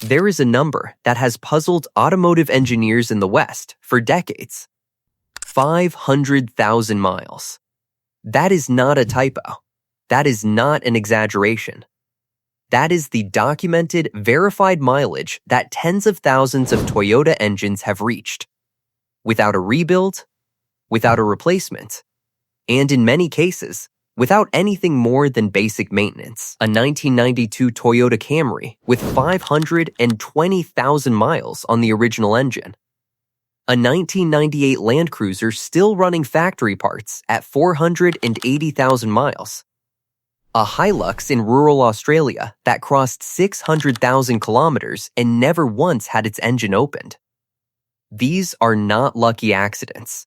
There is a number that has puzzled automotive engineers in the West for decades. 500,000 miles. That is not a typo. That is not an exaggeration. That is the documented, verified mileage that tens of thousands of Toyota engines have reached. Without a rebuild, without a replacement, and in many cases, without anything more than basic maintenance. A 1992 Toyota Camry with 520,000 miles on the original engine. A 1998 Land Cruiser still running factory parts at 480,000 miles. A Hilux in rural Australia that crossed 600,000 kilometers and never once had its engine opened. These are not lucky accidents.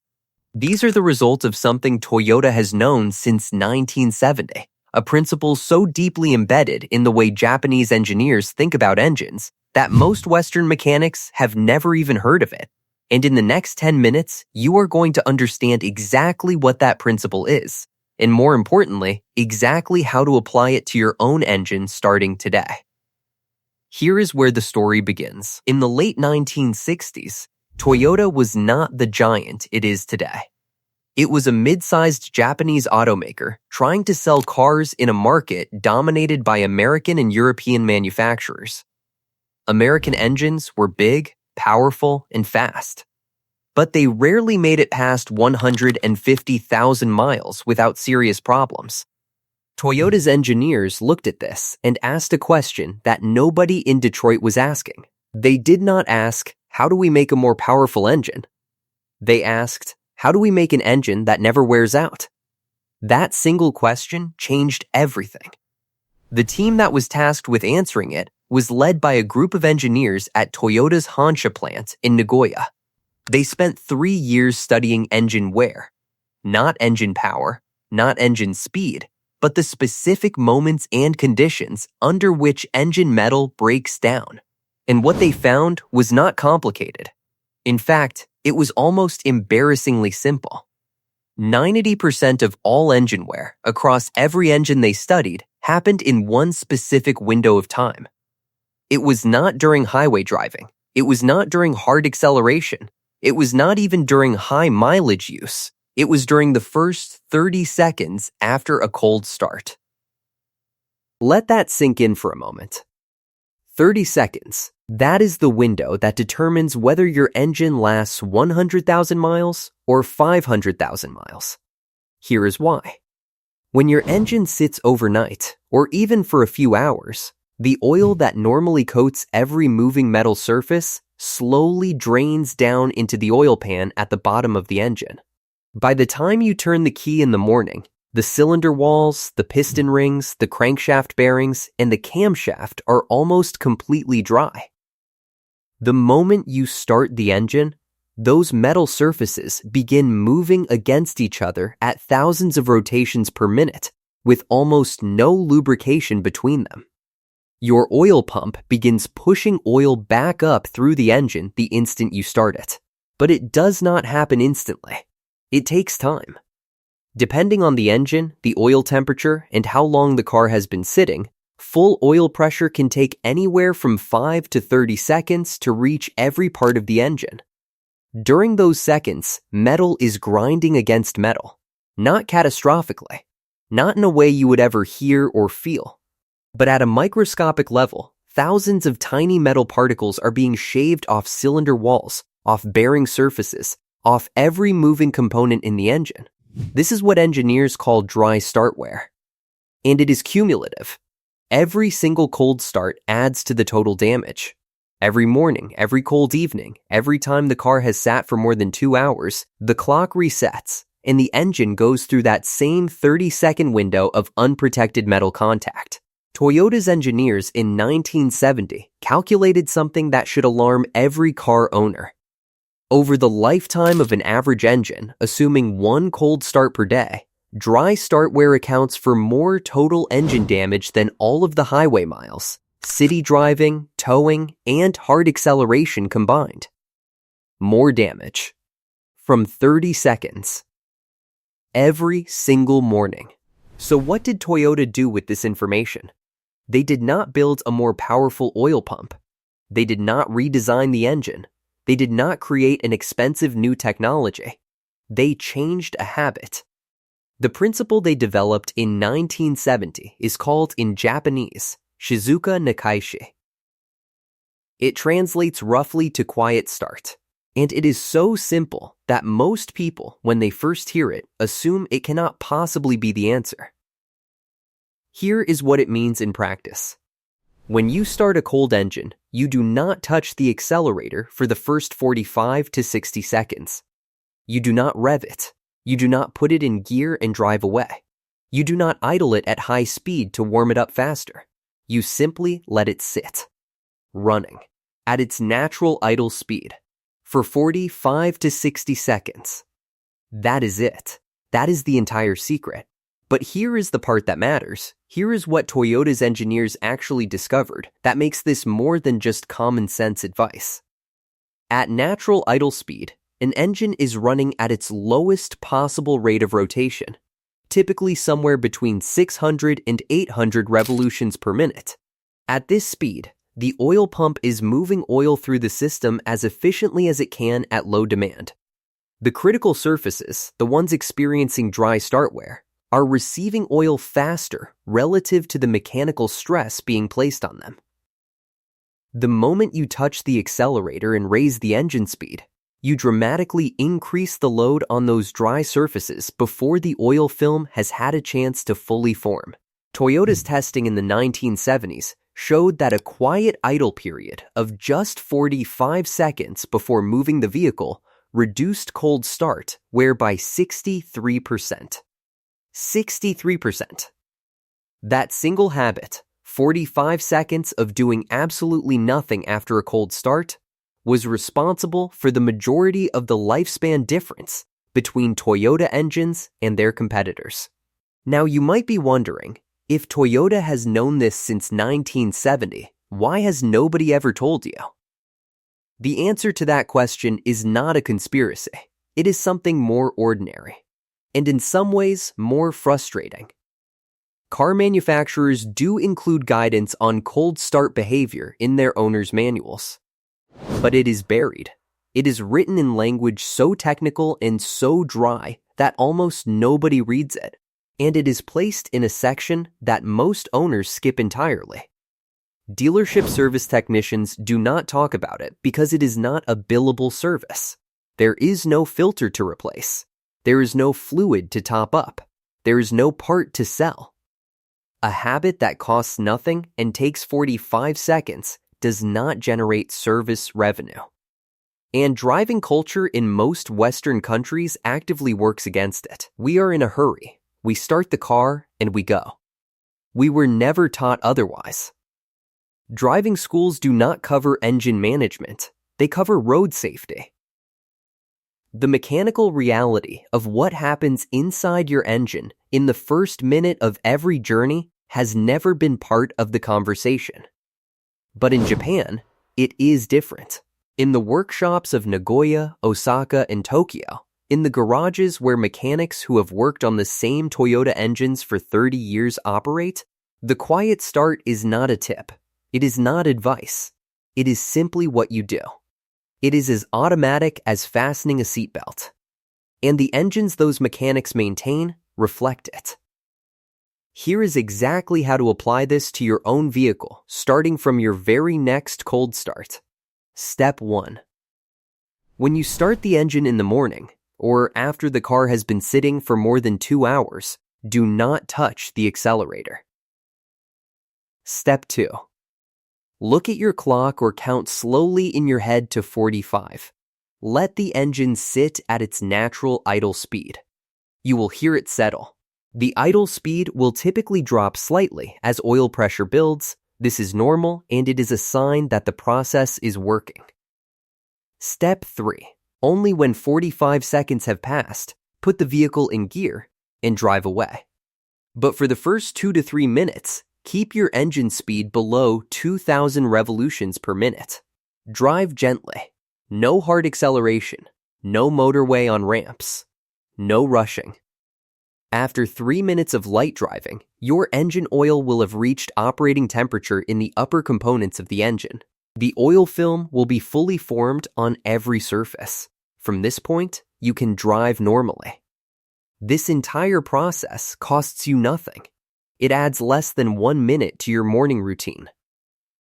These are the result of something Toyota has known since 1970, a principle so deeply embedded in the way Japanese engineers think about engines that most Western mechanics have never even heard of it. And in the next 10 minutes, you are going to understand exactly what that principle is, and more importantly, exactly how to apply it to your own engine starting today. Here is where the story begins. In the late 1960s, Toyota was not the giant it is today. It was a mid-sized Japanese automaker trying to sell cars in a market dominated by American and European manufacturers. American engines were big, powerful, and fast. But they rarely made it past 150,000 miles without serious problems. Toyota's engineers looked at this and asked a question that nobody in Detroit was asking. They did not ask, how do we make a more powerful engine? They asked, how do we make an engine that never wears out? That single question changed everything. The team that was tasked with answering it was led by a group of engineers at Toyota's Honsha plant in Nagoya. They spent 3 years studying engine wear, not engine power, not engine speed, but the specific moments and conditions under which engine metal breaks down. And what they found was not complicated. In fact, it was almost embarrassingly simple. 90% of all engine wear across every engine they studied happened in one specific window of time. It was not during highway driving. It was not during hard acceleration. It was not even during high mileage use. It was during the first 30 seconds after a cold start. Let that sink in for a moment. 30 seconds. That is the window that determines whether your engine lasts 100,000 miles or 500,000 miles. Here is why. When your engine sits overnight, or even for a few hours, the oil that normally coats every moving metal surface slowly drains down into the oil pan at the bottom of the engine. By the time you turn the key in the morning, the cylinder walls, the piston rings, the crankshaft bearings, and the camshaft are almost completely dry. The moment you start the engine, those metal surfaces begin moving against each other at thousands of rotations per minute, with almost no lubrication between them. Your oil pump begins pushing oil back up through the engine the instant you start it. But it does not happen instantly. It takes time. Depending on the engine, the oil temperature, and how long the car has been sitting, full oil pressure can take anywhere from 5 to 30 seconds to reach every part of the engine. During those seconds, metal is grinding against metal, not catastrophically, not in a way you would ever hear or feel. But at a microscopic level, thousands of tiny metal particles are being shaved off cylinder walls, off bearing surfaces, off every moving component in the engine. This is what engineers call dry start wear. And it is cumulative. Every single cold start adds to the total damage. Every morning, every cold evening, every time the car has sat for more than 2 hours, the clock resets, and the engine goes through that same 30-second window of unprotected metal contact. Toyota's engineers in 1970 calculated something that should alarm every car owner. Over the lifetime of an average engine, assuming one cold start per day, dry start wear accounts for more total engine damage than all of the highway miles, city driving, towing, and hard acceleration combined. More damage. From 30 seconds. Every single morning. So what did Toyota do with this information? They did not build a more powerful oil pump. They did not redesign the engine. They did not create an expensive new technology. They changed a habit. The principle they developed in 1970 is called in Japanese, Shizuka Nikkai. It translates roughly to quiet start, and it is so simple that most people, when they first hear it, assume it cannot possibly be the answer. Here is what it means in practice. When you start a cold engine, you do not touch the accelerator for the first 45 to 60 seconds. You do not rev it. You do not put it in gear and drive away. You do not idle it at high speed to warm it up faster. You simply let it sit, running, at its natural idle speed, for 45 to 60 seconds. That is it. That is the entire secret. But here is the part that matters. Here is what Toyota's engineers actually discovered that makes this more than just common sense advice. At natural idle speed, an engine is running at its lowest possible rate of rotation, typically somewhere between 600 and 800 revolutions per minute. At this speed, the oil pump is moving oil through the system as efficiently as it can at low demand. The critical surfaces, the ones experiencing dry start wear, are receiving oil faster relative to the mechanical stress being placed on them. The moment you touch the accelerator and raise the engine speed, you dramatically increase the load on those dry surfaces before the oil film has had a chance to fully form. Toyota's testing in the 1970s showed that a quiet idle period of just 45 seconds before moving the vehicle reduced cold start wear by 63%. 63%. That single habit, 45 seconds of doing absolutely nothing after a cold start, was responsible for the majority of the lifespan difference between Toyota engines and their competitors. Now you might be wondering, if Toyota has known this since 1970, why has nobody ever told you? The answer to that question is not a conspiracy. It is something more ordinary, and in some ways more frustrating. Car manufacturers do include guidance on cold start behavior in their owners' manuals. But it is buried. It is written in language so technical and so dry that almost nobody reads it, and it is placed in a section that most owners skip entirely. Dealership service technicians do not talk about it because it is not a billable service. There is no filter to replace. There is no fluid to top up. There is no part to sell. A habit that costs nothing and takes 45 seconds does not generate service revenue. And driving culture in most Western countries actively works against it. We are in a hurry. We start the car and we go. We were never taught otherwise. Driving schools do not cover engine management. They cover road safety. The mechanical reality of what happens inside your engine in the first minute of every journey has never been part of the conversation. But in Japan, it is different. In the workshops of Nagoya, Osaka, and Tokyo, in the garages where mechanics who have worked on the same Toyota engines for 30 years operate, the quiet start is not a tip. It is not advice. It is simply what you do. It is as automatic as fastening a seatbelt. And the engines those mechanics maintain reflect it. Here is exactly how to apply this to your own vehicle, starting from your very next cold start. Step 1. When you start the engine in the morning, or after the car has been sitting for more than 2 hours, do not touch the accelerator. Step 2. Look at your clock or count slowly in your head to 45. Let the engine sit at its natural idle speed. You will hear it settle. The idle speed will typically drop slightly as oil pressure builds. This is normal, and it is a sign that the process is working. Step 3. Only when 45 seconds have passed, put the vehicle in gear and drive away. But for the first 2 to 3 minutes, keep your engine speed below 2,000 revolutions per minute. Drive gently. No hard acceleration. No motorway on ramps. No rushing. After 3 minutes of light driving, your engine oil will have reached operating temperature in the upper components of the engine. The oil film will be fully formed on every surface. From this point, you can drive normally. This entire process costs you nothing. It adds less than 1 minute to your morning routine.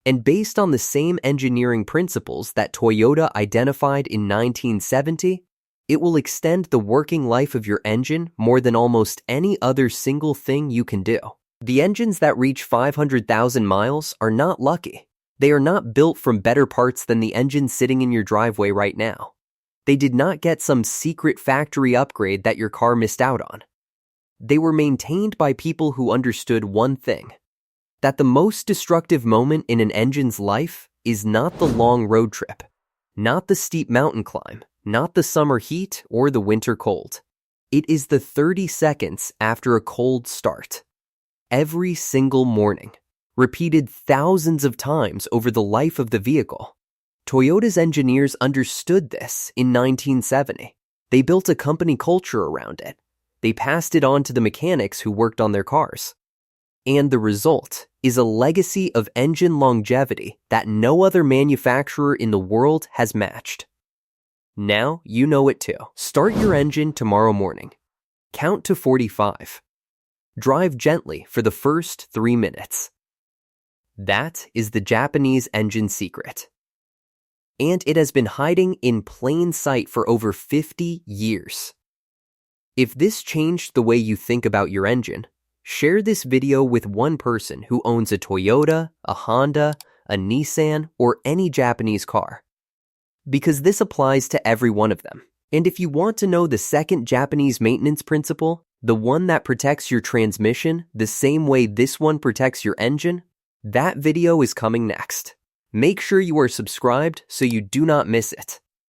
And based on the same engineering principles that Toyota identified in 1970, it will extend the working life of your engine more than almost any other single thing you can do. The engines that reach 500,000 miles are not lucky. They are not built from better parts than the engine sitting in your driveway right now. They did not get some secret factory upgrade that your car missed out on. They were maintained by people who understood one thing: that the most destructive moment in an engine's life is not the long road trip, not the steep mountain climb, not the summer heat or the winter cold. It is the 30 seconds after a cold start. Every single morning, repeated thousands of times over the life of the vehicle. Toyota's engineers understood this in 1970. They built a company culture around it. They passed it on to the mechanics who worked on their cars. And the result is a legacy of engine longevity that no other manufacturer in the world has matched. Now you know it too. Start your engine tomorrow morning. Count to 45. Drive gently for the first 3 minutes. That is the Japanese engine secret. And it has been hiding in plain sight for over 50 years. If this changed the way you think about your engine, share this video with one person who owns a Toyota, a Honda, a Nissan, or any Japanese car. Because this applies to every one of them. And if you want to know the second Japanese maintenance principle, the one that protects your transmission the same way this one protects your engine, that video is coming next. Make sure you are subscribed so you do not miss it.